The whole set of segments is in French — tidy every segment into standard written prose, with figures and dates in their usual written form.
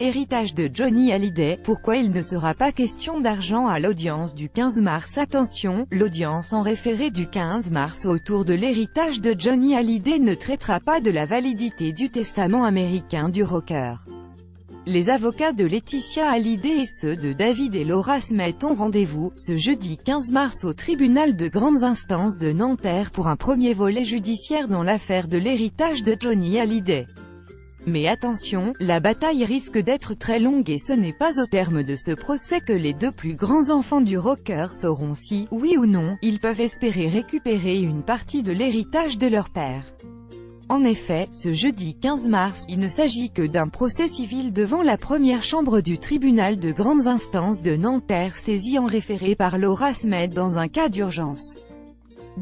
l'héritage de Johnny Hallyday, pourquoi il ne sera pas question d'argent à l'audience du 15 mars. Attention, l'audience en référé du 15 mars autour de l'héritage de Johnny Hallyday ne traitera pas de la validité du testament américain du rocker. Les avocats de Laetitia Hallyday et ceux de David et Laura Smet ont rendez-vous, ce jeudi 15 mars au tribunal de grande instance de Nanterre pour un premier volet judiciaire dans l'affaire de l'héritage de Johnny Hallyday. Mais attention, la bataille risque d'être très longue et ce n'est pas au terme de ce procès que les deux plus grands enfants du rocker sauront si, oui ou non, ils peuvent espérer récupérer une partie de l'héritage de leur père. En effet, ce jeudi 15 mars, il ne s'agit que d'un procès civil devant la première chambre du tribunal de grandes instances de Nanterre saisi en référé par Laura Smet dans un cas d'urgence.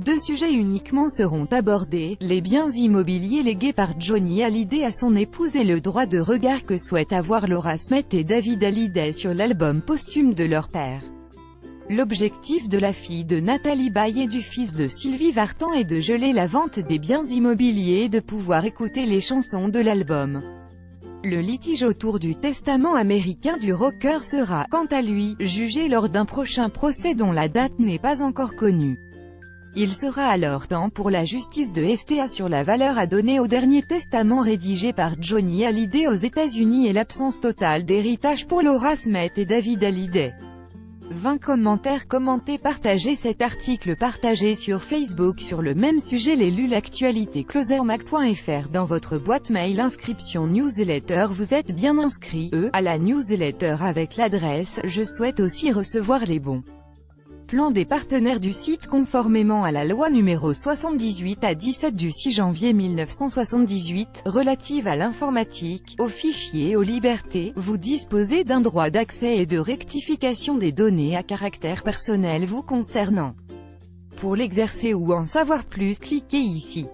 Deux sujets uniquement seront abordés, les biens immobiliers légués par Johnny Hallyday à son épouse et le droit de regard que souhaitent avoir Laura Smet et David Hallyday sur l'album posthume de leur père. L'objectif de la fille de Nathalie Baye et du fils de Sylvie Vartan est de geler la vente des biens immobiliers et de pouvoir écouter les chansons de l'album. Le litige autour du testament américain du rocker sera, quant à lui, jugé lors d'un prochain procès dont la date n'est pas encore connue. Il sera alors temps pour la justice de statuer sur la valeur à donner au dernier testament rédigé par Johnny Hallyday aux États-Unis et l'absence totale d'héritage pour Laura Smet et David Hallyday. 20 commentaires commentez partagez cet article partagé sur Facebook sur le même sujet. Les lu l'actualité closermag.fr dans votre boîte mail inscription newsletter. Vous êtes bien inscrit à la newsletter avec l'adresse je souhaite aussi recevoir les bons plans des partenaires du site conformément à la loi numéro 78/17 du 6 janvier 1978, relative à l'informatique, aux fichiers et aux libertés. Vous disposez d'un droit d'accès et de rectification des données à caractère personnel vous concernant. Pour l'exercer ou en savoir plus, cliquez ici.